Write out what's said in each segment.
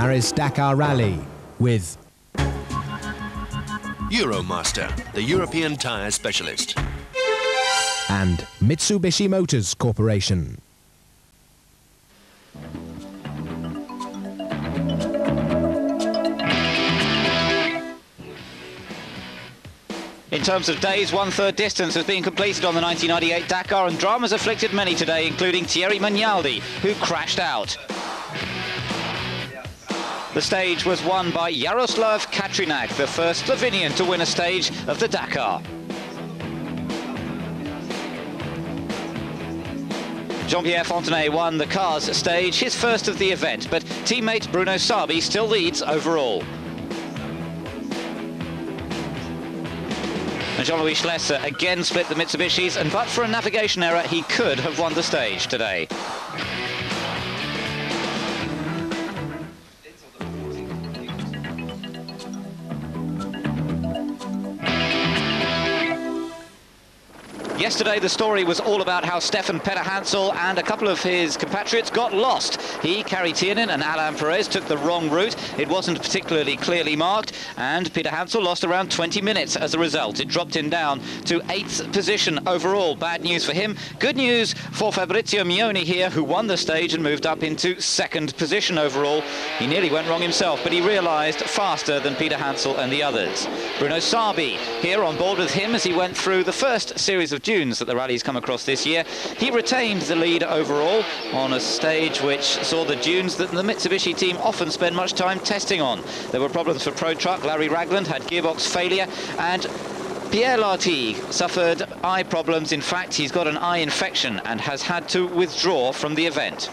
Paris-Dakar Rally with Euromaster, the European tyre specialist. And Mitsubishi Motors Corporation. In terms of days, 1/3 distance has been completed on the 1998 Dakar, and drama's afflicted many today, including Thierry Magnaldi, who crashed out. The stage was won by Jaroslav Katrinak, the first Slovenian to win a stage of the Dakar. Jean-Pierre Fontenay won the cars stage, his first of the event, but teammate Bruno Sabi still leads overall. And Jean-Louis Schlesser again split the Mitsubishis, and but for a navigation error, he could have won the stage today. Yesterday, the story was all about how Stefan Peter-Hansel and a couple of his compatriots got lost. He, Kari Tiernan and Alain Perez took the wrong route. It wasn't particularly clearly marked, and Peter-Hansel lost around 20 minutes as a result. It dropped him down to 8th position overall. Bad news for him. Good news for Fabrizio Mioni here, who won the stage and moved up into 2nd position overall. He nearly went wrong himself, but he realised faster than Peter-Hansel and the others. Bruno Sabi here on board with him as he went through the first series of dunes that the rally's come across this year. He retained the lead overall on a stage which saw the dunes that the Mitsubishi team often spend much time testing on. There were problems for Pro Truck. Larry Ragland had gearbox failure, and Pierre Lartigue suffered eye problems. In fact, he's got an eye infection and has had to withdraw from the event.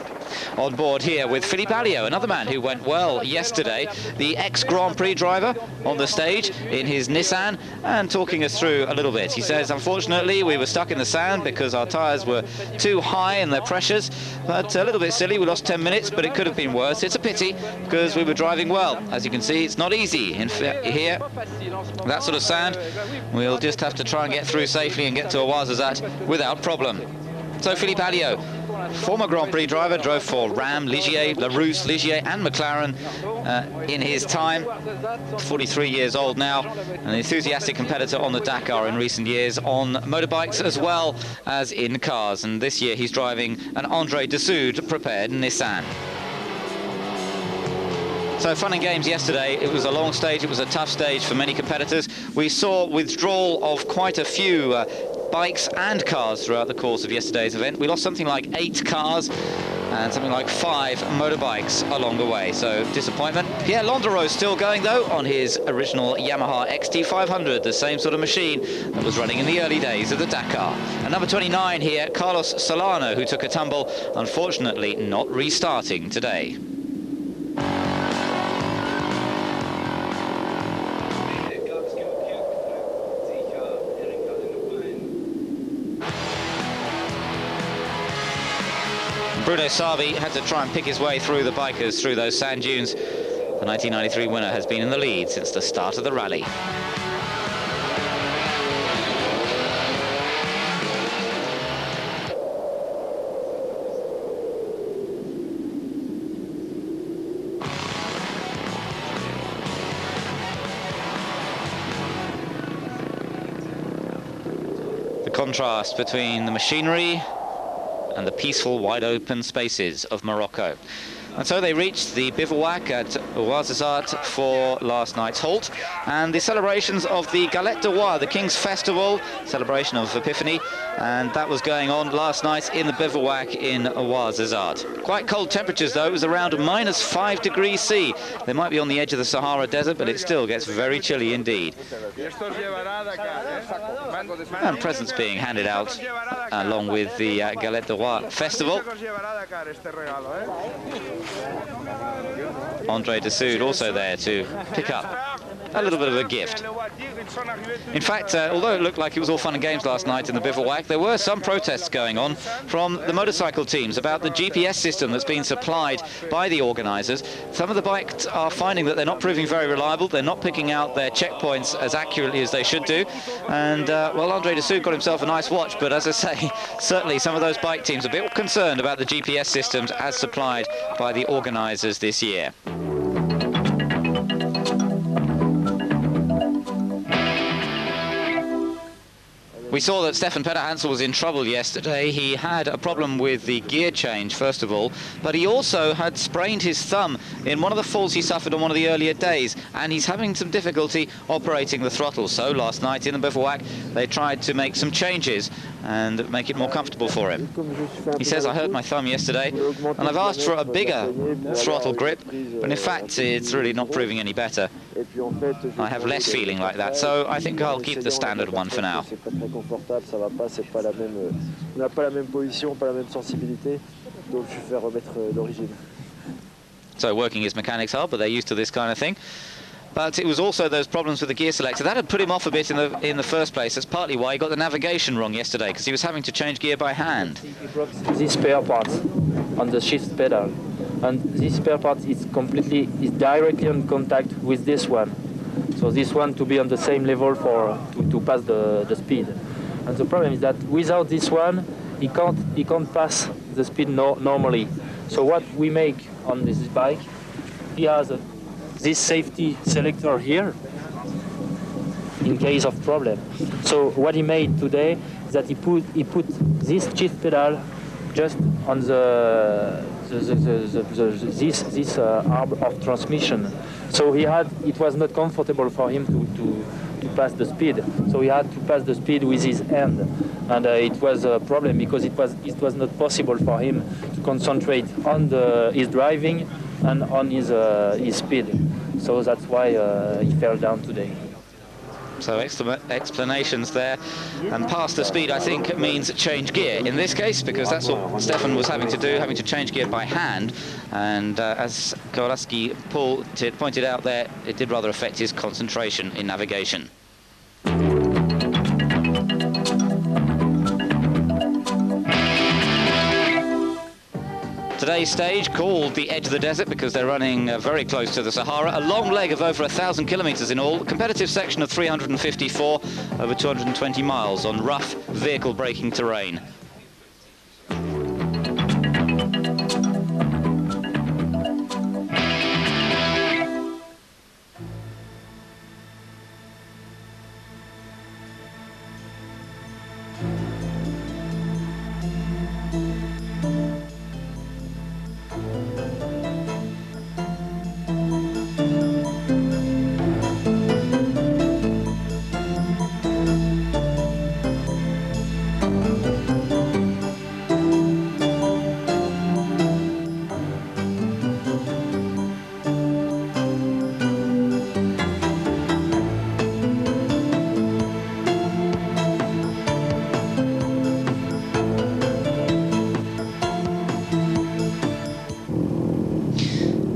On board here with Philippe Alliot, another man who went well yesterday, the ex-Grand Prix driver on the stage in his Nissan, and talking us through a little bit. He says, unfortunately, we were stuck in the sand because our tyres were too high in their pressures, but a little bit silly. We lost 10 minutes, but it could have been worse. It's a pity because we were driving well. As you can see, it's not easy in here, that sort of sand. We'll just have to try and get through safely and get to Ouarzazate without problem. So Philippe Alliot, former Grand Prix driver, drove for Ram, Ligier, Larousse, Ligier and McLaren in his time. 43 years old now, an enthusiastic competitor on the Dakar in recent years, on motorbikes as well as in cars. And this year he's driving an André Dessoude prepared Nissan. So fun and games yesterday. It was a long stage, it was a tough stage for many competitors. We saw withdrawal of quite a few bikes and cars throughout the course of yesterday's event. We lost something like 8 cars and something like 5 motorbikes along the way, so disappointment. Pierre Londereau still going though on his original Yamaha XT500, the same sort of machine that was running in the early days of the Dakar. And number 29 here, Carlos Solano, who took a tumble, unfortunately not restarting today. Bruno Sabi had to try and pick his way through the bikers through those sand dunes. The 1993 winner has been in the lead since the start of the rally. The contrast between the machinery and the peaceful, wide-open spaces of Morocco. And so they reached the Bivouac at Ouarzazate for last night's halt, and the celebrations of the Galette de Roi, the King's Festival, celebration of Epiphany, and that was going on last night in the Bivouac in Ouarzazate. Quite cold temperatures though, it was around -5 degrees C. They might be on the edge of the Sahara Desert, but it still gets very chilly indeed. And presents being handed out along with the Galette de Roi Festival. André Dessoude also there to pick up a little bit of a gift. In fact, although it looked like it was all fun and games last night in the Bivouac, there were some protests going on from the motorcycle teams about the GPS system that's been supplied by the organisers. Some of the bikes are finding that they're not proving very reliable. They're not picking out their checkpoints as accurately as they should do. And, well, André Dessoude got himself a nice watch, but as I say, certainly some of those bike teams are a bit concerned about the GPS systems as supplied by the organisers this year. We saw that Stefan Peter-Hansel was in trouble yesterday. He had a problem with the gear change, first of all, but he also had sprained his thumb in one of the falls he suffered on one of the earlier days, and he's having some difficulty operating the throttle. So last night in the Bivouac, they tried to make some changes and make it more comfortable for him. He says, I hurt my thumb yesterday, and I've asked for a bigger throttle grip, but in fact, it's really not proving any better. I have less feeling like that, so I think I'll keep the standard one for now. Confortable, ça va pas, c'est pas la même, on n'a pas la même position, pas la même sensibilité, donc je vais remettre l'origine. So working his mechanics hard, but they're used to this kind of thing. But it was also those problems with the gear selector that had put him off a bit in the first place. That's partly why he got the navigation wrong yesterday, because he was having to change gear by hand. He broke this spare part on the shift pedal, and this spare part is directly in contact with this one. So this one to be on the same level to pass the speed. And the problem is that without this one, he can't pass the speed normally. So what we make on this bike, he has this safety selector here in case of problem. So what he made today is that he put this shift pedal just on this arm of transmission. So it was not comfortable for him to pass the speed. So he had to pass the speed with his hand, and it was a problem because it was not possible for him to concentrate on his driving and on his speed. So that's why he fell down today. So explanations there, and pass the speed I think means change gear in this case, because that's what Stefan was having to do, having to change gear by hand, and as Kowalski pointed out there, it did rather affect his concentration in navigation. Today's stage, called the Edge of the Desert because they're running very close to the Sahara, a long leg of over 1,000 kilometers in all, a competitive section of 354 over 220 miles on rough vehicle braking terrain.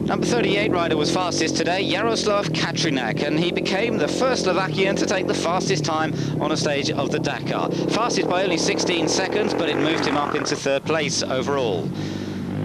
Number 38 rider was fastest today, Jaroslav Katrinak, and he became the first Slovakian to take the fastest time on a stage of the Dakar. Fastest by only 16 seconds, but it moved him up into third place overall.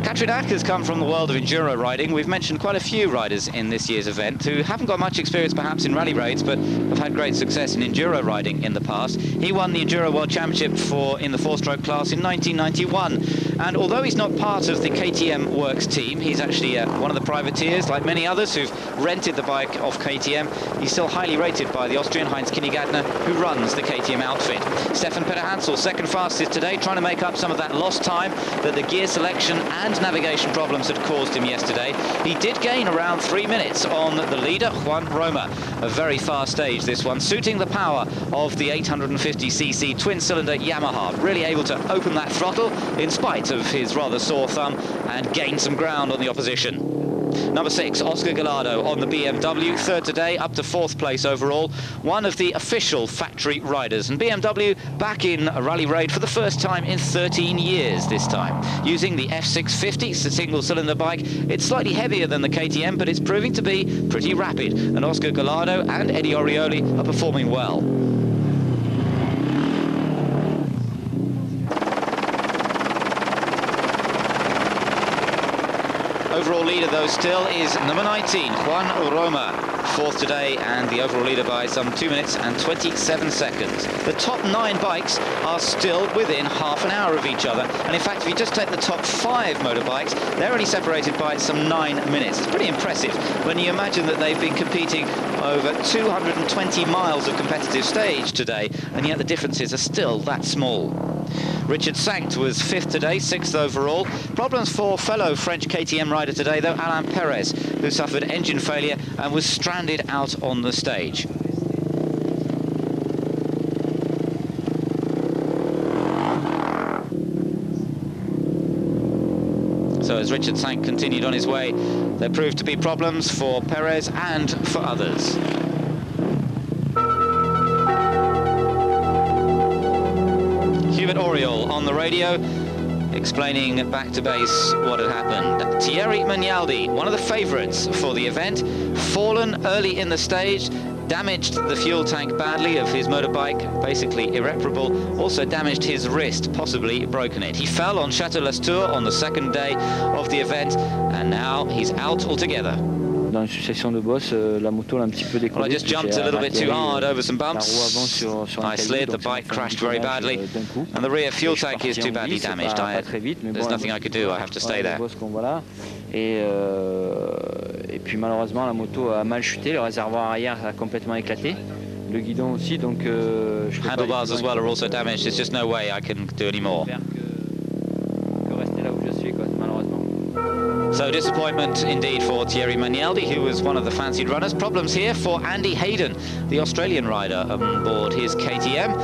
Katrinak has come from the world of enduro riding. We've mentioned quite a few riders in this year's event who haven't got much experience perhaps in rally raids, but have had great success in enduro riding in the past. He won the Enduro World Championship in the four-stroke class in 1991. And although he's not part of the KTM Works team, he's actually one of the privateers, like many others who've rented the bike off KTM. He's still highly rated by the Austrian Heinz Kinnegadner, who runs the KTM outfit. Stefan Peter-Hansel, second fastest today, trying to make up some of that lost time that the gear selection and navigation problems had caused him yesterday. He did gain around 3 minutes on the leader, Juan Roma. A very fast stage, this one, suiting the power of the 850cc twin-cylinder Yamaha. Really able to open that throttle in spite of his rather sore thumb and gain some ground on the opposition. Number 6, Oscar Gallardo on the BMW, third today, up to fourth place overall. One of the official factory riders. And BMW back in a rally raid for the first time in 13 years this time. Using the F650, it's a single-cylinder bike. It's slightly heavier than the KTM, but it's proving to be pretty rapid. And Oscar Gallardo and Eddie Orioli are performing well. Overall leader, though, still is number 19, Juan Roma, fourth today, and the overall leader by some 2 minutes and 27 seconds. The top 9 bikes are still within half an hour of each other, and in fact, if you just take the top 5 motorbikes, they're only separated by some 9 minutes. It's pretty impressive when you imagine that they've been competing over 220 miles of competitive stage today, and yet the differences are still that small. Richard Sanct was 5th today, 6th overall. Problems for fellow French KTM rider today, though, Alain Perez, who suffered engine failure and was stranded out on the stage. So as Richard Sanct continued on his way, there proved to be problems for Perez and for others. Oriol on the radio, explaining back to base what had happened. Thierry Magnaldi, one of the favourites for the event, fallen early in the stage, damaged the fuel tank badly of his motorbike, basically irreparable, also damaged his wrist, possibly broken it. He fell on Château-Lestour on the second day of the event, and now he's out altogether. Dans une section de boss, la moto l'a un petit peu décollé. Well, I just jumped a little bit too hard over some bumps. I slid, the bike crashed very badly, and the rear fuel tank is too badly damaged. There's nothing I could do, I have to stay there. Et puis malheureusement, la moto a mal chuté, le réservoir arrière a complètement éclaté. Le guidon aussi, donc handlebars as well are also damaged. There's just no way I can do any more. So disappointment indeed for Thierry Magnaldi, who was one of the fancied runners. Problems here for Andy Hayden, the Australian rider, on board his KTM,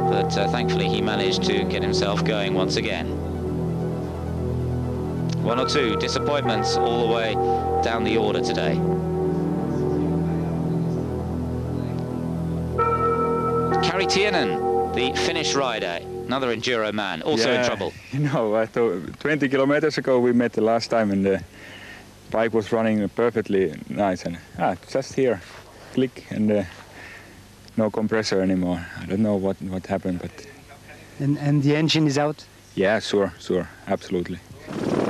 but thankfully he managed to get himself going once again. One or two disappointments all the way down the order today. Kari Tiernen, the Finnish rider, another enduro man, also in trouble. You know, I thought 20 kilometers ago we met the last time and the bike was running perfectly nice, and just here, click, and no compressor anymore. I don't know what happened, but... And the engine is out? Yeah, sure, absolutely.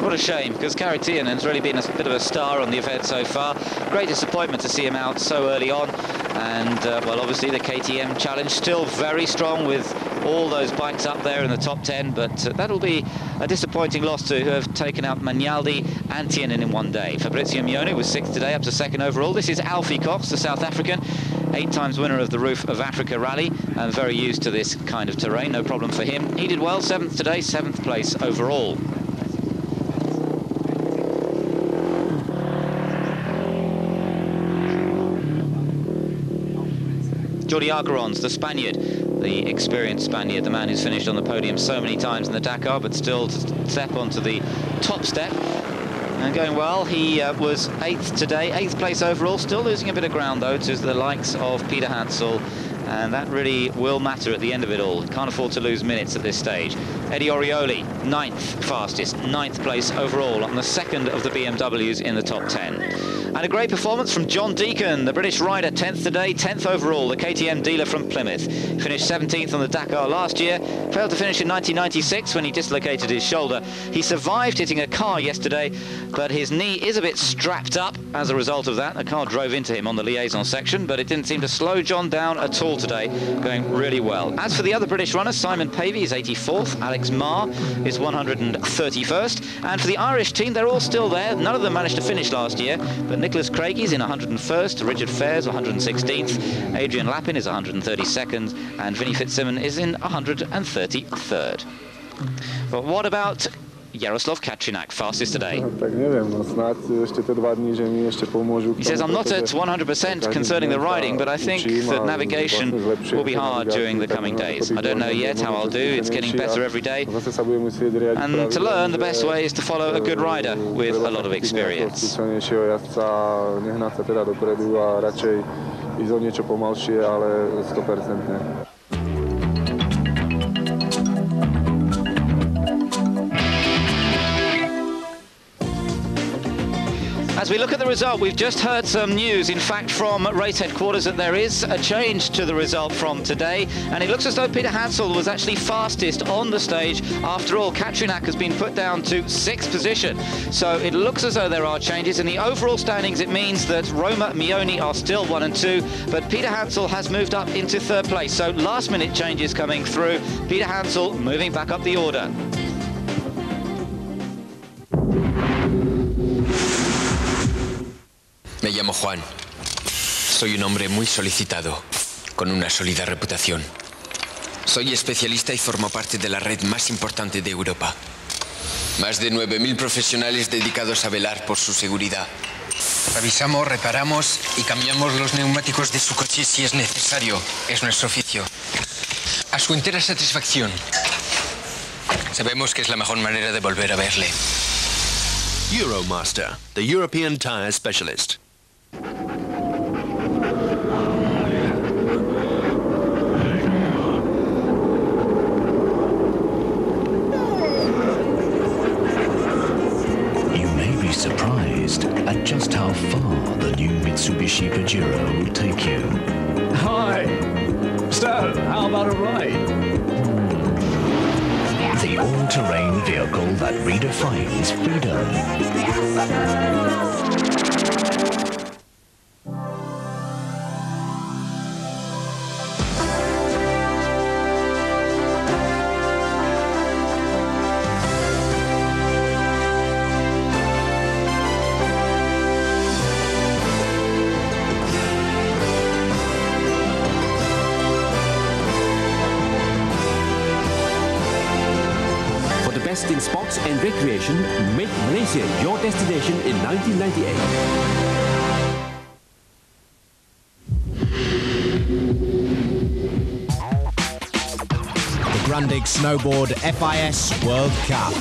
What a shame, because Kari Tiernen's really been a bit of a star on the event so far. Great disappointment to see him out so early on. And, well, obviously the KTM challenge still very strong with all those bikes up there in the top 10, but that'll be a disappointing loss to have taken out Magnaldi and Tiernen in one day. Fabrizio Mione was 6th today, up to 2nd overall. This is Alfie Cox, the South African, 8 times winner of the Roof of Africa rally, and very used to this kind of terrain, no problem for him. He did well, 7th today, 7th place overall. Jordi Algarons, the Spaniard, the experienced Spaniard, the man who's finished on the podium so many times in the Dakar, but still to step onto the top step. And going well, he was 8th today, 8th place overall, still losing a bit of ground though to the likes of Peter Hansel, and that really will matter at the end of it all. Can't afford to lose minutes at this stage. Eddie Orioli, 9th fastest, 9th place overall on the 2nd of the BMWs in the top 10. And a great performance from John Deacon, the British rider, 10th today, 10th overall, the KTM dealer from Plymouth. Finished 17th on the Dakar last year, failed to finish in 1996 when he dislocated his shoulder. He survived hitting a car yesterday, but his knee is a bit strapped up as a result of that. A car drove into him on the liaison section, but it didn't seem to slow John down at all today, going really well. As for the other British runners, Simon Pavey is 84th, Alex Marr is 131st, and for the Irish team, they're all still there. None of them managed to finish last year, but Nicholas Craigie's in 101st, Richard Fair's 116th, Adrian Lappin is 132nd, and Vinnie Fitzsimmons is in 133rd. But what about Jaroslav Kaczynak, fastest today? He says, I'm not at 100% concerning the riding, but I think that navigation will be hard during the coming days. I don't know yet how I'll do, it's getting better every day. And to learn, the best way is to follow a good rider with a lot of experience. As we look at the result, we've just heard some news, in fact, from race headquarters, that there is a change to the result from today, and it looks as though Peter Hansel was actually fastest on the stage. After all, Kaczynak has been put down to 6th position, so it looks as though there are changes. In the overall standings, it means that Roma Mione are still 1 and 2, but Peter Hansel has moved up into 3rd place, so last-minute changes coming through. Peter Hansel moving back up the order. Me llamo Juan. Soy un hombre muy solicitado, con una sólida reputación. Soy especialista y formo parte de la red más importante de Europa. Más de 9.000 profesionales dedicados a velar por su seguridad. Revisamos, reparamos y cambiamos los neumáticos de su coche si es necesario. Es nuestro oficio. A su entera satisfacción. Sabemos que es la mejor manera de volver a verle. Euromaster, the European tyre specialist. Surprised at just how far the new Mitsubishi Pajero will take you. Hi! So, how about a ride? The all-terrain vehicle that redefines freedom. Best in sports and recreation, make Malaysia your destination in 1998. The Grundig Snowboard FIS World Cup.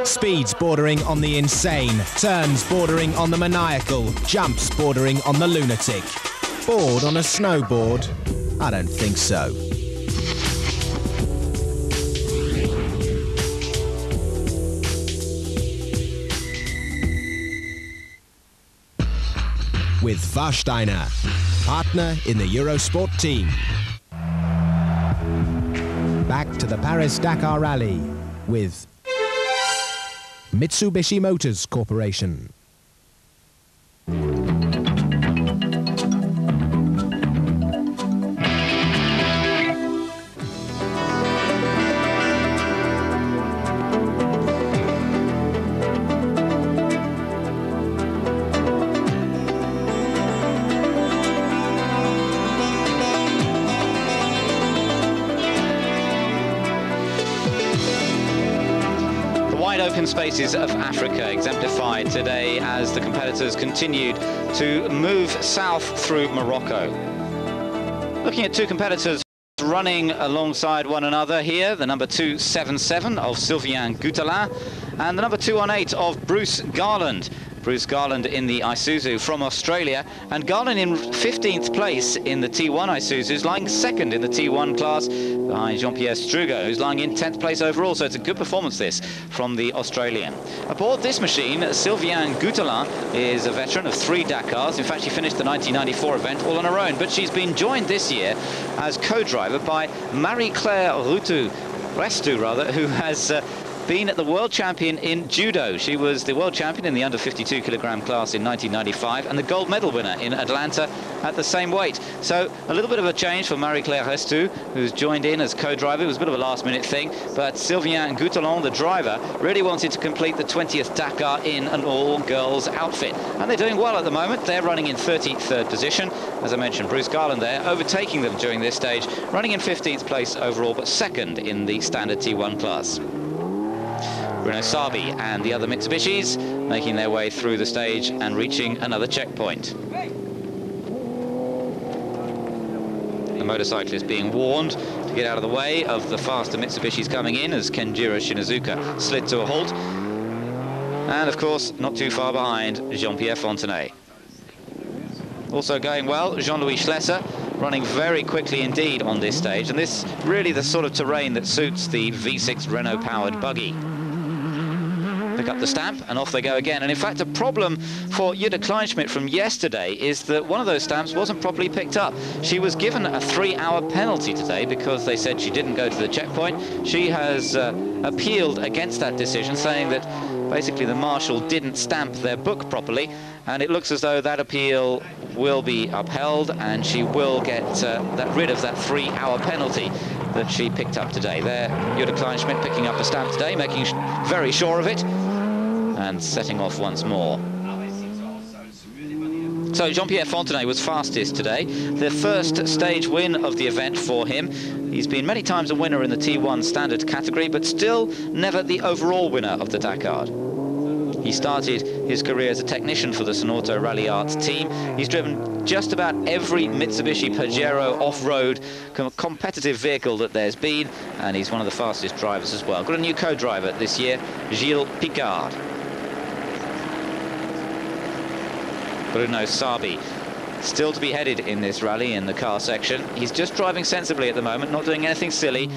Speeds bordering on the insane, turns bordering on the maniacal, jumps bordering on the lunatic. Bored on a snowboard? I don't think so. With Warsteiner, partner in the Eurosport team. Back to the Paris-Dakar Rally with Mitsubishi Motors Corporation. Open spaces of Africa exemplified today as the competitors continued to move south through Morocco. Looking at two competitors running alongside one another here, the number 277 of Sylvain Goutelin and the number 218 of Bruce Garland. Bruce Garland in the Isuzu from Australia, and Garland in 15th place in the T1 Isuzus, lying second in the T1 class behind Jean-Pierre Strugo, who's lying in 10th place overall, so it's a good performance this from the Australian. Aboard this machine, Sylvain Goutelin is a veteran of 3 Dakars. In fact, she finished the 1994 event all on her own, but she's been joined this year as co-driver by Marie-Claire Restu, who has been the world champion in judo. She was the world champion in the under 52 kilogram class in 1995 and the gold medal winner in Atlanta at the same weight. So a little bit of a change for Marie-Claire Restu, who's joined in as co-driver. It was a bit of a last minute thing, but Sylvain Goutelin, the driver, really wanted to complete the 20th Dakar in an all-girls outfit. And they're doing well at the moment. They're running in 33rd position. As I mentioned, Bruce Garland there, overtaking them during this stage, running in 15th place overall, but second in the standard T1 class. Bruno Sabi and the other Mitsubishis making their way through the stage and reaching another checkpoint. The motorcyclist being warned to get out of the way of the faster Mitsubishis coming in as Kenjiro Shinazuka slid to a halt. And of course, not too far behind, Jean-Pierre Fontenay. Also going well, Jean-Louis Schlesser, running very quickly indeed on this stage, and this really the sort of terrain that suits the V6 Renault-powered buggy. Pick up the stamp and off they go again. And in fact, a problem for Jutta Kleinschmidt from yesterday is that one of those stamps wasn't properly picked up. She was given a 3-hour penalty today because they said she didn't go to the checkpoint. She has appealed against that decision, saying that basically the marshal didn't stamp their book properly, and it looks as though that appeal will be upheld and she will get rid of that 3-hour penalty that she picked up today. There, Jutta Kleinschmidt picking up a stamp today, making very sure of it, and setting off once more. So Jean-Pierre Fontenay was fastest today. The first stage win of the event for him. He's been many times a winner in the T1 standard category, but still never the overall winner of the Dakar. He started his career as a technician for the Sonoto Rally Arts team. He's driven just about every Mitsubishi Pajero off-road competitive vehicle that there's been, and he's one of the fastest drivers as well. Got a new co-driver this year, Gilles Picard. Bruno Sabi, still to be headed in this rally in the car section. He's just driving sensibly at the moment, not doing anything silly,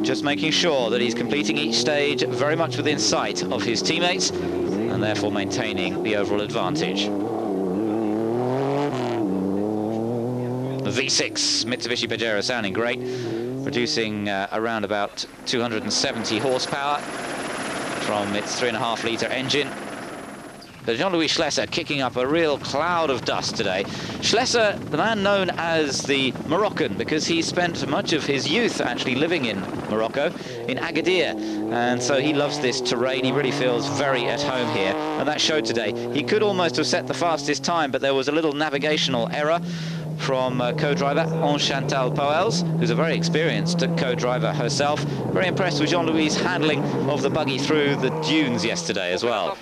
just making sure that he's completing each stage very much within sight of his teammates and therefore maintaining the overall advantage. The V6 Mitsubishi Pajero sounding great, producing around about 270 horsepower from its 3.5-litre engine. But Jean-Louis Schlesser kicking up a real cloud of dust today. Schlesser, the man known as the Moroccan, because he spent much of his youth actually living in Morocco, in Agadir, and so he loves this terrain. He really feels very at home here, and that showed today. He could almost have set the fastest time, but there was a little navigational error from co-driver Enchantal Poels, who's a very experienced co-driver herself. Very impressed with Jean-Louis' handling of the buggy through the dunes yesterday as well.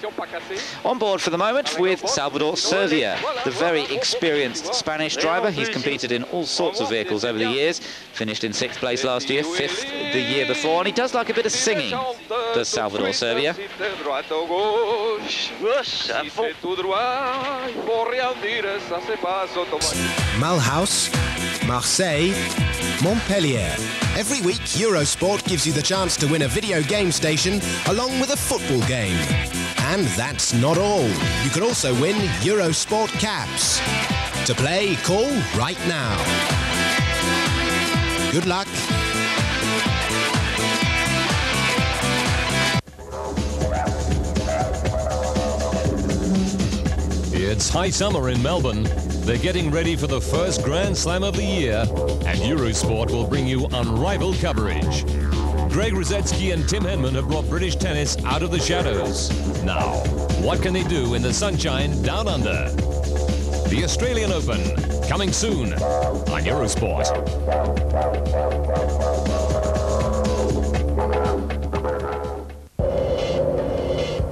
On board for the moment with Salvador Servia, the very experienced Spanish driver. He's competed in all sorts of vehicles over the years, finished in 6th place last year, 5th the year before, and he does like a bit of singing, does Salvador Servia. Mulhouse, Marseille, Montpellier. Every week, Eurosport gives you the chance to win a video game station along with a football game. And that's not all. You could also win Eurosport caps. To play, call right now. Good luck. It's high summer in Melbourne. They're getting ready for the first Grand Slam of the year, and Eurosport will bring you unrivaled coverage. Greg Rosetsky and Tim Henman have brought British tennis out of the shadows. Now, what can they do in the sunshine down under? The Australian Open, coming soon on Eurosport.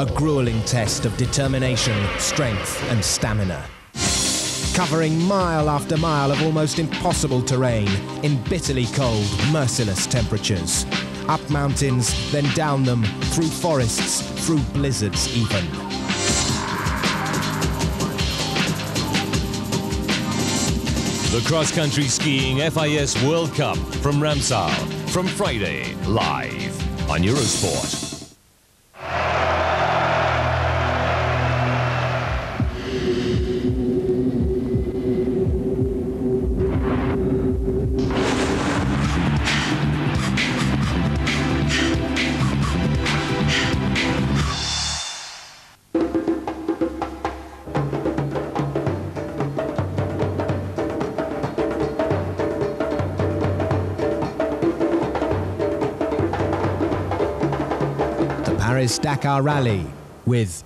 A grueling test of determination, strength and stamina. Covering mile after mile of almost impossible terrain in bitterly cold, merciless temperatures. Up mountains, then down them, through forests, through blizzards even. The cross-country skiing FIS World Cup from Ramsar, from Friday, live on Eurosport. Dakar Rally with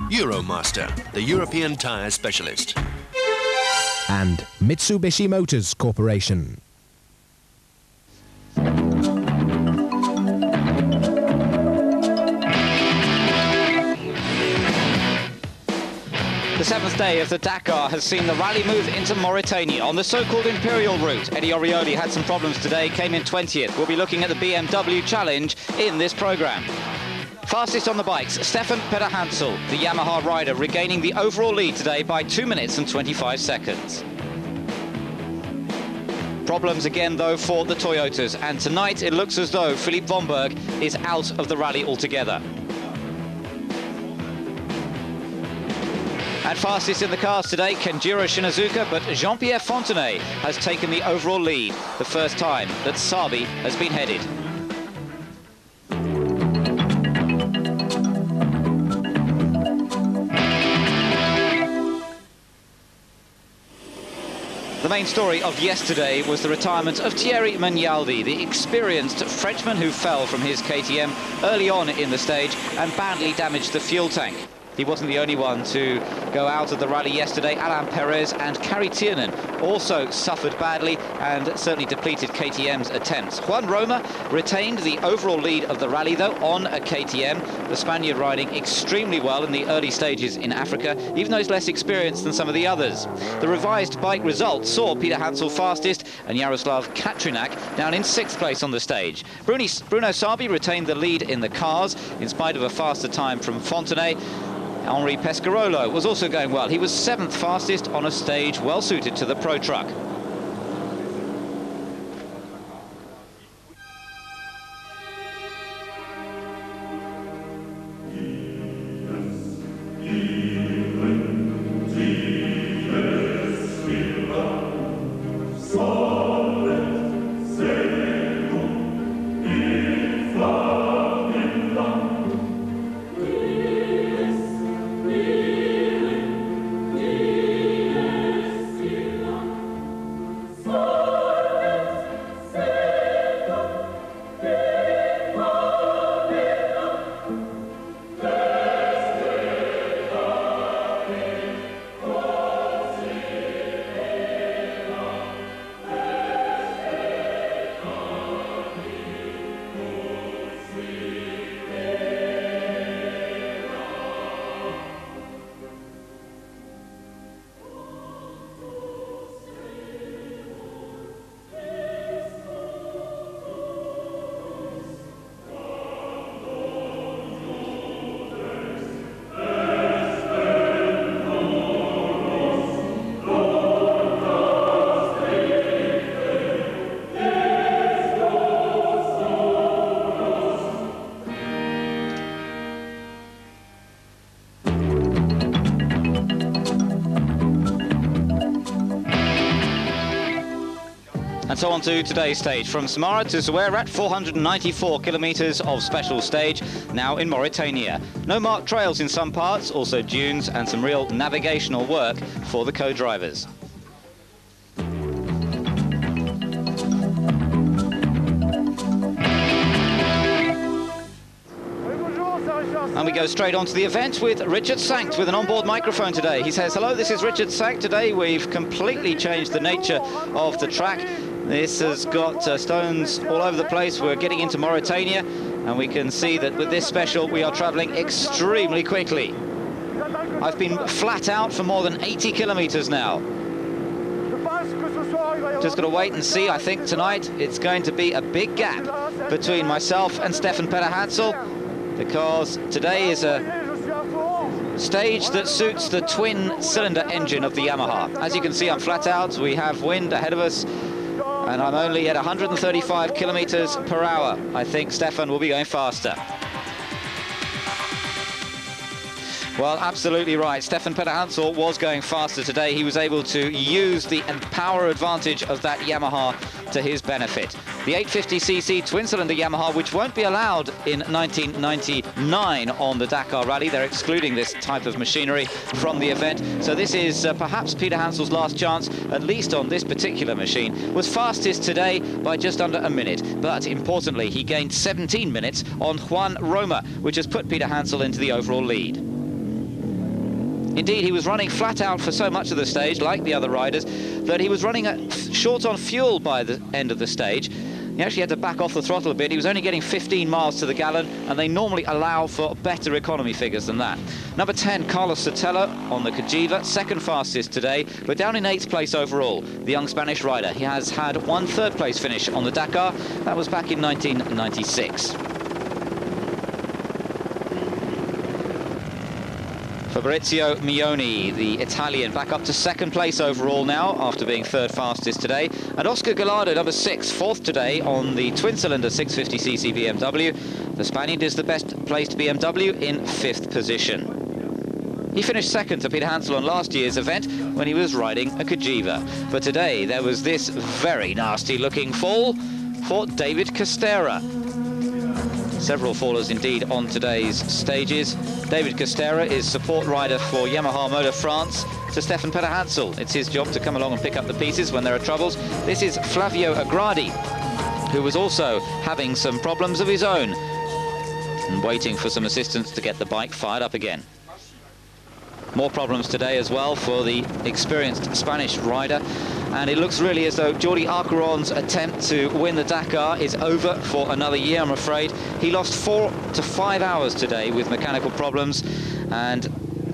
Euromaster, the European tyre specialist. And Mitsubishi Motors Corporation. The 7th day of the Dakar has seen the rally move into Mauritania on the so-called Imperial route. Eddie Orioli had some problems today, came in 20th. We'll be looking at the BMW Challenge in this programme. Fastest on the bikes, Stefan Peter-Hansel, the Yamaha rider, regaining the overall lead today by 2 minutes and 25 seconds. Problems again, though, for the Toyotas, and tonight it looks as though Philippe Vonberg is out of the rally altogether. And fastest in the cars today, Kenjiro Shinazuka, but Jean-Pierre Fontenay has taken the overall lead, the first time that Sabi has been headed. The main story of yesterday was the retirement of Thierry Magnaldi, the experienced Frenchman who fell from his KTM early on in the stage and badly damaged the fuel tank. he wasn't the only one to go out of the rally yesterday. Alain Perez and Kari Tiernan also suffered badly and certainly depleted KTM's attempts. Juan Roma retained the overall lead of the rally, though, on a KTM. The Spaniard riding extremely well in the early stages in Africa, even though he's less experienced than some of the others. The revised bike results saw Peter Hansel fastest and Jaroslav Katrinak down in 6th place on the stage. Bruno Sabi retained the lead in the cars in spite of a faster time from Fontenay. Henri Pescarolo was also going well. He was 7th fastest on a stage well suited to the Pro Truck. And so on to today's stage. From Samara to Zouérat, 494 kilometres of special stage, now in Mauritania. No marked trails in some parts, also dunes and some real navigational work for the co-drivers. And we go straight on to the event with Richard Sankt with an onboard microphone today. He says, hello, this is Richard Sankt. Today we've completely changed the nature of the track. This has got stones all over the place. We're getting into Mauritania, and we can see that with this special we are travelling extremely quickly. I've been flat out for more than 80 kilometres now. Just got to wait and see. I think tonight it's going to be a big gap between myself and Stefan Peter-Hansel, because today is a stage that suits the twin-cylinder engine of the Yamaha. As you can see, I'm flat out. We have wind ahead of us, and I'm only at 135 kilometers per hour. I think Stefan will be going faster. Well, absolutely right. Stefan Peter-Hansel was going faster today. He was able to use the power advantage of that Yamaha to his benefit. The 850cc twin-cylinder Yamaha, which won't be allowed in 1999 on the Dakar Rally. They're excluding this type of machinery from the event. So this is perhaps Peter Hansel's last chance, at least on this particular machine. Was fastest today by just under a minute. But importantly, he gained 17 minutes on Juan Roma, which has put Peter Hansel into the overall lead. Indeed, he was running flat out for so much of the stage, like the other riders, that he was running short on fuel by the end of the stage. He actually had to back off the throttle a bit. He was only getting 15 miles to the gallon, and they normally allow for better economy figures than that. Number 10, Carlos Sotelo on the Cagiva, second fastest today, but down in 8th place overall, the young Spanish rider. He has had one third-place finish on the Dakar. That was back in 1996. Fabrizio Mioni, the Italian, back up to second place overall now after being third fastest today. And Oscar Gallardo, number 6, fourth today on the twin-cylinder 650cc BMW. The Spaniard is the best placed BMW in 5th position. He finished second to Peter Hansel on last year's event when he was riding a Cagiva. But today there was this very nasty-looking fall for David Costera. Several fallers indeed on today's stages. David Costera is support rider for Yamaha Motor France to Stefan Peter-Hansel. It's his job to come along and pick up the pieces when there are troubles. This is Flavio Agradi, who was also having some problems of his own and waiting for some assistance to get the bike fired up again. More problems today as well for the experienced Spanish rider. And it looks really as though Jordi Arcaron's attempt to win the Dakar is over for another year, I'm afraid. He lost 4 to 5 hours today with mechanical problems, and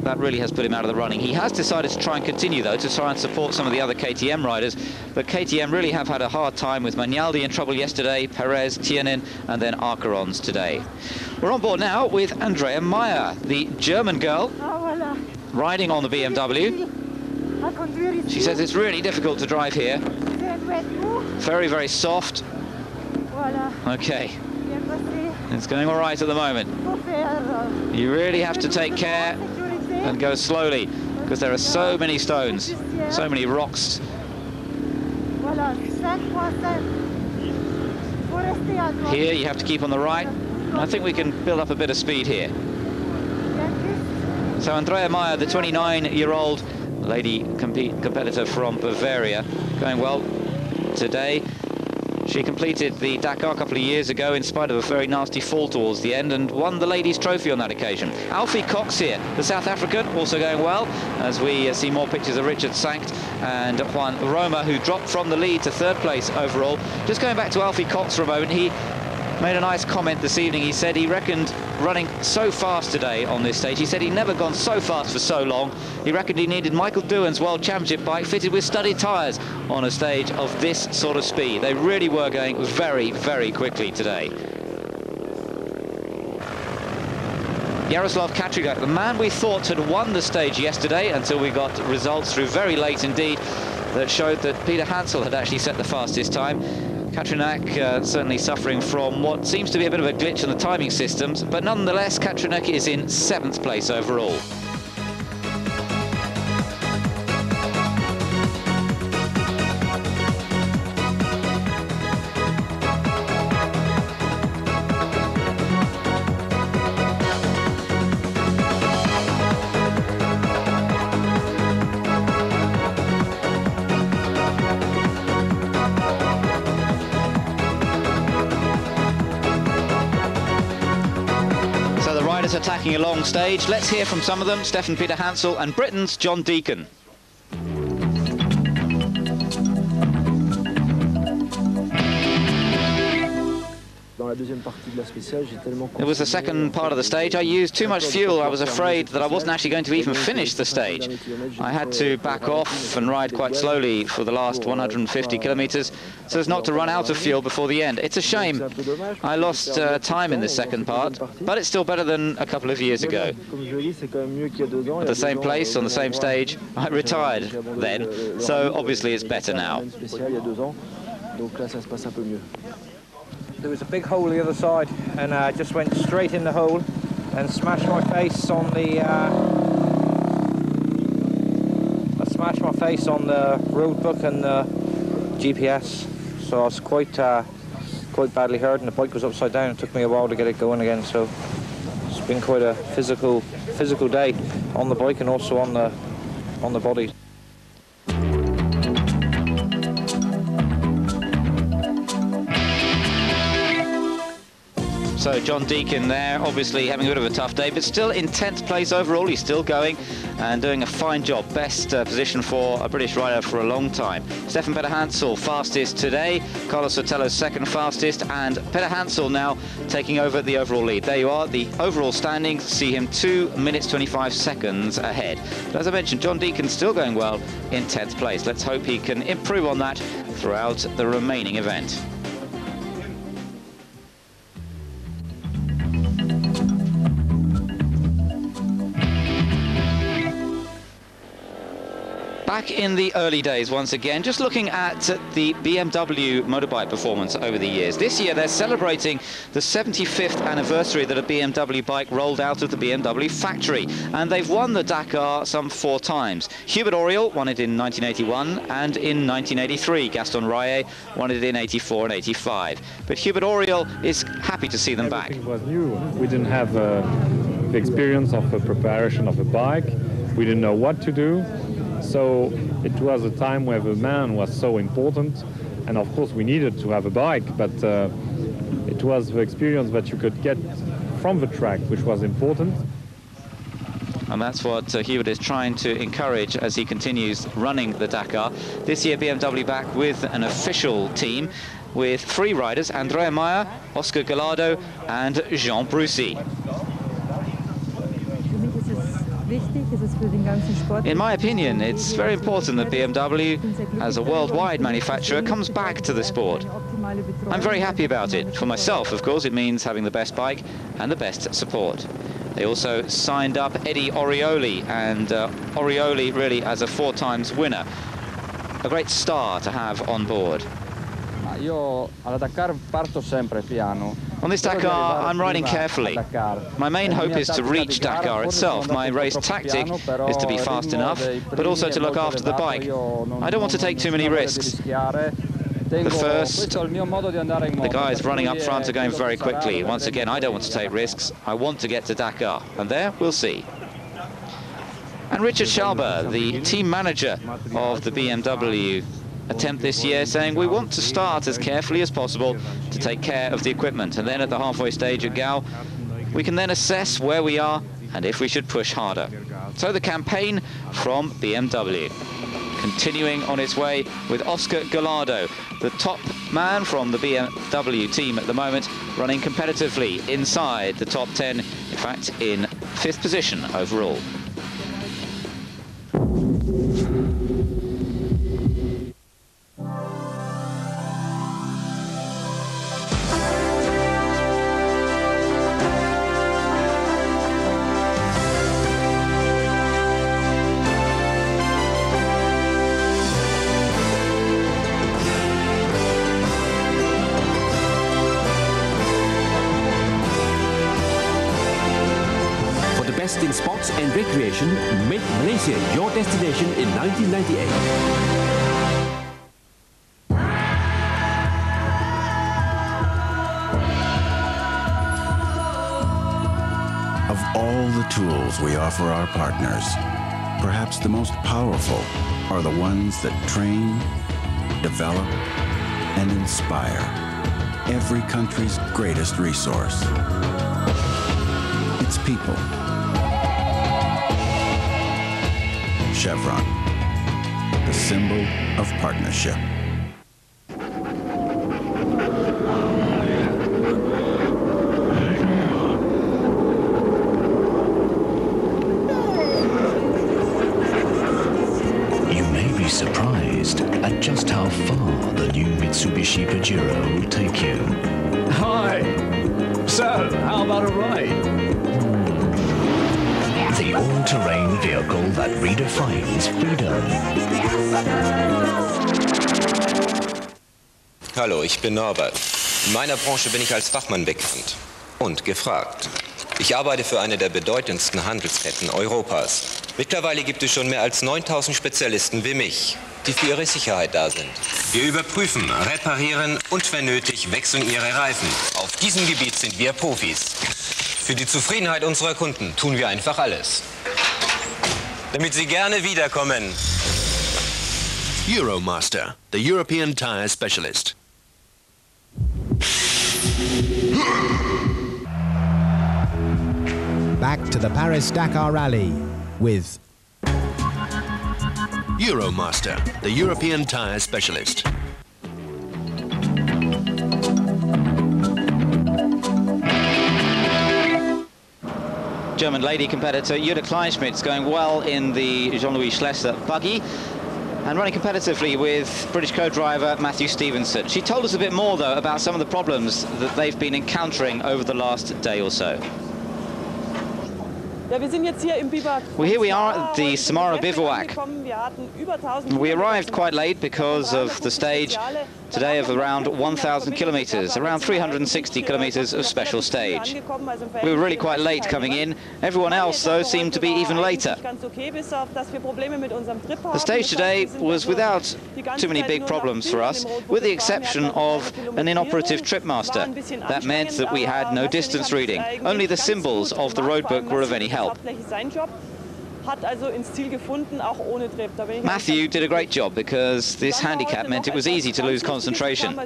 that really has put him out of the running. He has decided to try and continue, though, to try and support some of the other KTM riders. But KTM really have had a hard time with Magnaldi in trouble yesterday, Perez, Tiernin, and then Arcarons today. We're on board now with Andrea Meyer, the German girl, riding on the BMW. She says it's really difficult to drive here. Very, very soft. Okay. It's going all right at the moment. You really have to take care and go slowly, because there are so many stones, so many rocks. Here you have to keep on the right. I think we can build up a bit of speed here. So Andrea Meyer, the 29-year-old lady competitor from Bavaria, going well today. She completed the Dakar a couple of years ago in spite of a very nasty fall towards the end and won the ladies' trophy on that occasion. Alfie Cox here, the South African, also going well, as we see more pictures of Richard Sankt and Juan Roma, who dropped from the lead to 3rd place overall. Just going back to Alfie Cox for a moment, he made a nice comment this evening. He said he reckoned running so fast today on this stage. He said he'd never gone so fast for so long. He reckoned he needed Michael Doohan's World Championship bike fitted with studded tyres on a stage of this sort of speed. They really were going very, very quickly today. Jaroslav Katrina, the man we thought had won the stage yesterday, until we got results through very late indeed that showed that Peter Hansel had actually set the fastest time. Katrinak certainly suffering from what seems to be a bit of a glitch in the timing systems, but nonetheless Katrinak is in 7th place overall. Attacking a long stage. Let's hear from some of them. Stefan Peter Hansel and Britain's John Deacon. It was the second part of the stage. I used too much fuel. I was afraid that I wasn't actually going to even finish the stage. I had to back off and ride quite slowly for the last 150 kilometers so as not to run out of fuel before the end. It's a shame. I lost time in the second part, but it's still better than a couple of years ago. At the same place, on the same stage, I retired then, so obviously it's better now. There was a big hole the other side, and I just went straight in the hole and smashed my face on the road book and the GPS. So I was quite badly hurt, and the bike was upside down. It took me a while to get it going again. So it's been quite a physical day on the bike and also on the body. So John Deacon there, obviously having a bit of a tough day, but still in 10th place overall. He's still going and doing a fine job. Best position for a British rider for a long time. Stefan Peter Hansel fastest today. Carlos Sotelo's second fastest, and Peter Hansel now taking over the overall lead. There you are, the overall standings see him 2 minutes 25 seconds ahead. But as I mentioned, John Deacon still going well in 10th place. Let's hope he can improve on that throughout the remaining event. Back in the early days once again, just looking at the BMW motorbike performance over the years. This year they're celebrating the 75th anniversary that a BMW bike rolled out of the BMW factory, and they've won the Dakar some 4 times. Hubert Auriol won it in 1981 and in 1983. Gaston Rayet won it in 84 and 85. But Hubert Auriol is happy to see them back. Everything was new. We didn't have the experience of the preparation of a bike. We didn't know what to do. So it was a time where the man was so important, and of course we needed to have a bike, but it was the experience that you could get from the track which was important. And that's what Hubert is trying to encourage as he continues running the Dakar. This year BMW back with an official team with 3 riders, Andrea Meyer, Oscar Gallardo and Jean Brucy. In my opinion, it's very important that BMW, as a worldwide manufacturer, comes back to the sport. I'm very happy about it. For myself, of course, it means having the best bike and the best support. They also signed up Eddie Orioli, and Orioli really as a 4 times winner. A great star to have on board. On this Dakar, I'm riding carefully. My main hope is to reach Dakar itself. My race tactic is to be fast enough, but also to look after the bike. I don't want to take too many risks. The guys running up front are going very quickly. Once again, I don't want to take risks. I want to get to Dakar, and there we'll see. And Richard Schalber, the team manager of the BMW attempt this year, saying we want to start as carefully as possible to take care of the equipment, and then at the halfway stage at Gao we can then assess where we are and if we should push harder. So the campaign from BMW continuing on its way with Oscar Gallardo, the top man from the BMW team at the moment, running competitively inside the top 10, in fact in 5th position overall. In sports and recreation, make Malaysia your destination in 1998. Of all the tools we offer our partners, perhaps the most powerful are the ones that train, develop, and inspire every country's greatest resource. It's people. Chevron, the symbol of partnership. You may be surprised at just how far the new Mitsubishi Pajero will take you. Hi! So, how about a ride? The all-terrain vehicle that redefines freedom. Hallo, ich bin Norbert. In meiner Branche bin ich als Fachmann bekannt und gefragt. Ich arbeite für eine der bedeutendsten Handelsketten Europas. Mittlerweile gibt es schon mehr als 9000 Spezialisten wie mich, die für ihre Sicherheit da sind. Wir überprüfen, reparieren und wenn nötig wechseln ihre Reifen. Auf diesem Gebiet sind wir Profis. Für die Zufriedenheit unserer Kunden tun wir einfach alles. Damit sie gerne wiederkommen. Euromaster, the European tyre specialist. Back to the Paris-Dakar Rally with Euromaster, the European tyre specialist. German lady competitor Jutta Kleinschmidt's going well in the Jean-Louis Schlesser buggy and running competitively with British co-driver Matthew Stevenson. She told us a bit more, though, about some of the problems that they've been encountering over the last day or so. Well, here we are at the Samara Bivouac. We arrived quite late because of the stage today of around 1,000 kilometers, around 360 kilometers of special stage. We were really quite late coming in. Everyone else, though, seemed to be even later. The stage today was without too many big problems for us, with the exception of an inoperative tripmaster. That meant that we had no distance reading. Only the symbols of the roadbook were of any help. Matthew did a great job because this handicap meant it was easy to lose concentration.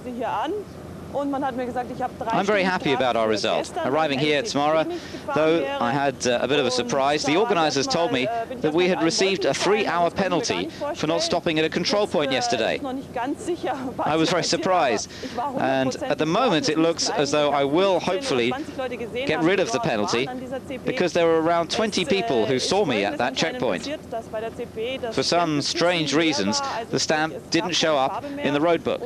I'm very happy about our result. Arriving here at Samara, though, I had a bit of a surprise. The organisers told me that we had received a 3-hour penalty for not stopping at a control point yesterday. I was very surprised, and at the moment it looks as though I will hopefully get rid of the penalty, because there were around 20 people who saw me at that checkpoint. For some strange reasons, the stamp didn't show up in the road book.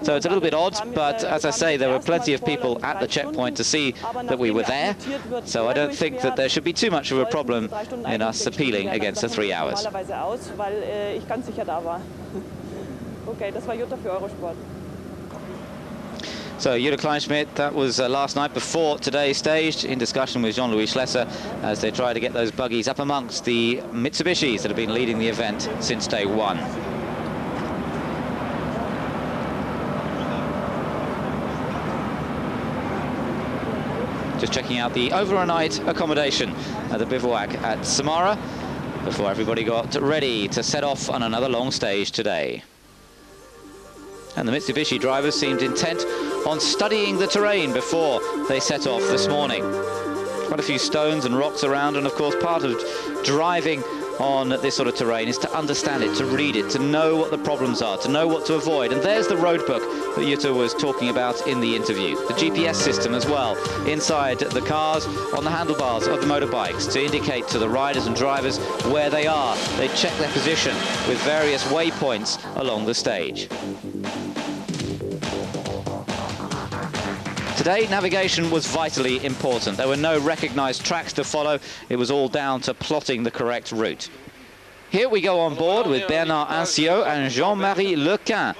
So it's a little bit odd, but as I say, there were plenty of people at the checkpoint to see that we were there, so I don't think that there should be too much of a problem in us appealing against the 3 hours. So Jutta Kleinschmidt, that was last night before today's stage, in discussion with Jean-Louis Schlesser as they try to get those buggies up amongst the Mitsubishis that have been leading the event since day one. Just checking out the overnight accommodation at the Bivouac at Samara before everybody got ready to set off on another long stage today. And the Mitsubishi drivers seemed intent on studying the terrain before they set off this morning. Quite a few stones and rocks around, and of course part of driving on this sort of terrain is to understand it, to read it, to know what the problems are, to know what to avoid. And there's the road book that Jutta was talking about in the interview. The GPS system as well, inside the cars, on the handlebars of the motorbikes, to indicate to the riders and drivers where they are. They check their position with various waypoints along the stage. Today, navigation was vitally important. There were no recognised tracks to follow. It was all down to plotting the correct route. Here we go on board with Bernard Anciot and Jean-Marie Lequin,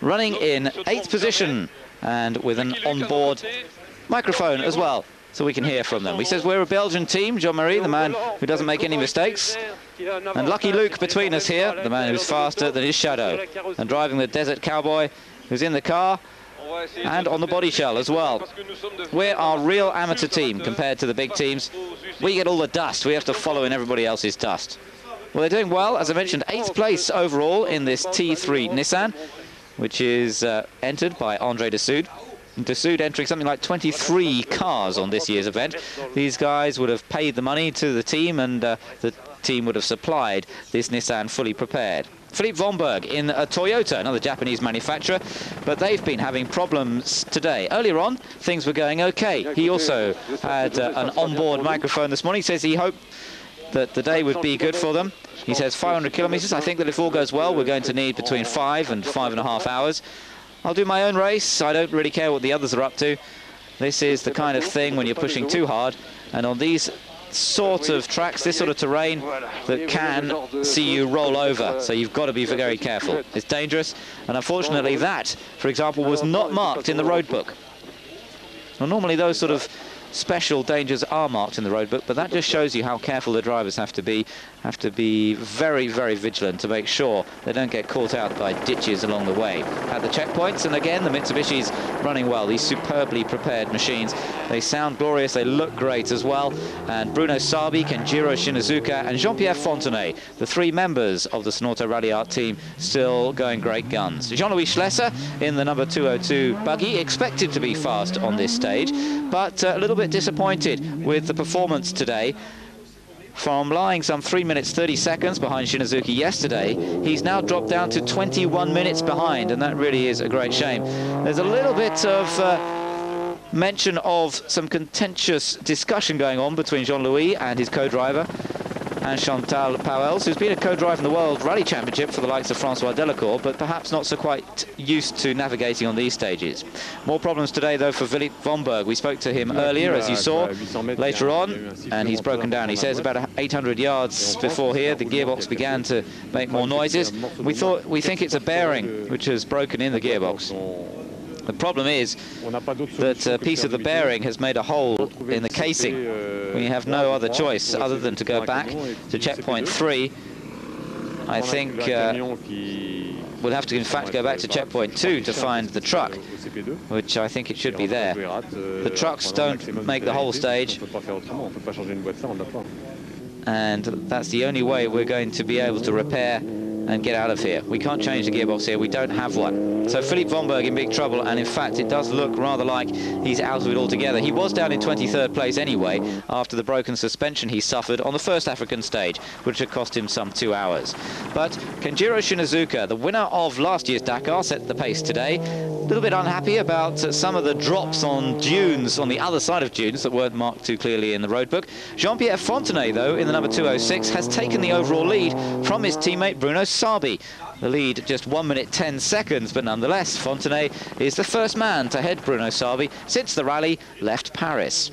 running in 8th position and with an onboard microphone as well, so we can hear from them. He says we're a Belgian team, Jean-Marie, the man who doesn't make any mistakes, and Lucky Luke between us here, the man who's faster than his shadow, and driving the Desert Cowboy, who's in the car and on the body shell as well. We're our real amateur team compared to the big teams. We get all the dust. We have to follow in everybody else's dust. Well, they're doing well. As I mentioned, 8th place overall in this T3 Nissan, which is entered by André Dessoud. Dessoud entering something like 23 cars on this year's event. These guys would have paid the money to the team, and the team would have supplied this Nissan fully prepared. Philippe Vonberg in a Toyota, another Japanese manufacturer, but they've been having problems today. Earlier on, things were going okay. He also had an onboard microphone this morning. He says he hoped that the day would be good for them. He says 500 kilometers. I think that if all goes well, we're going to need between 5 and 5.5 hours. I'll do my own race. I don't really care what the others are up to. This is the kind of thing when you're pushing too hard, and on these sort of tracks, this sort of terrain, that can see you roll over, so you've got to be very careful. It's dangerous, and unfortunately that, for example, was not marked in the road book. Well, normally those sort of special dangers are marked in the road book, but that just shows you how careful the drivers have to be very, very vigilant to make sure they don't get caught out by ditches along the way. At the checkpoints, and again, the Mitsubishi's running well, these superbly prepared machines. They sound glorious, they look great as well, and Bruno Sabi, Kenjiro Shinazuka and Jean-Pierre Fontenay, the 3 members of the Sonoto Rally Art team, still going great guns. Jean-Louis Schlesser in the number 202 buggy, expected to be fast on this stage, but a little bit disappointed with the performance today. From lying some 3 minutes 30 seconds behind Shinazuki yesterday, he's now dropped down to 21 minutes behind, and that really is a great shame. There's a little bit of mention of some contentious discussion going on between Jean-Louis and his co-driver, and Chantal Pauwels, who's been a co-driver in the World Rally Championship for the likes of Francois Delacour, but perhaps not so quite used to navigating on these stages. More problems today, though, for Philippe Vonberg. We spoke to him earlier, as you saw, later on, and he's broken down. He says about 800 yards before here, the gearbox began to make more noises. We think it's a bearing which has broken in the gearbox. The problem is that a piece of the bearing has made a hole in the casing. We have no other choice other than to go back to checkpoint 3. I think we'll have to, in fact, go back to checkpoint 2 to find the truck, which I think it should be there. The trucks don't make the whole stage, and that's the only way we're going to be able to repair and get out of here. We can't change the gearbox here, we don't have one. So Philippe Vonberg in big trouble, and in fact it does look rather like he's out of it altogether. He was down in 23rd place anyway after the broken suspension he suffered on the first African stage, which had cost him some 2 hours. But Kenjiro Shinazuka, the winner of last year's Dakar, set the pace today. A little bit unhappy about some of the drops on dunes, on the other side of dunes, that weren't marked too clearly in the road book. Jean-Pierre Fontenay, though, in the number 206, has taken the overall lead from his teammate Bruno Sabi. The lead just 1 minute 10 seconds, but nonetheless, Fontenay is the first man to head Bruno Sabi since the rally left Paris.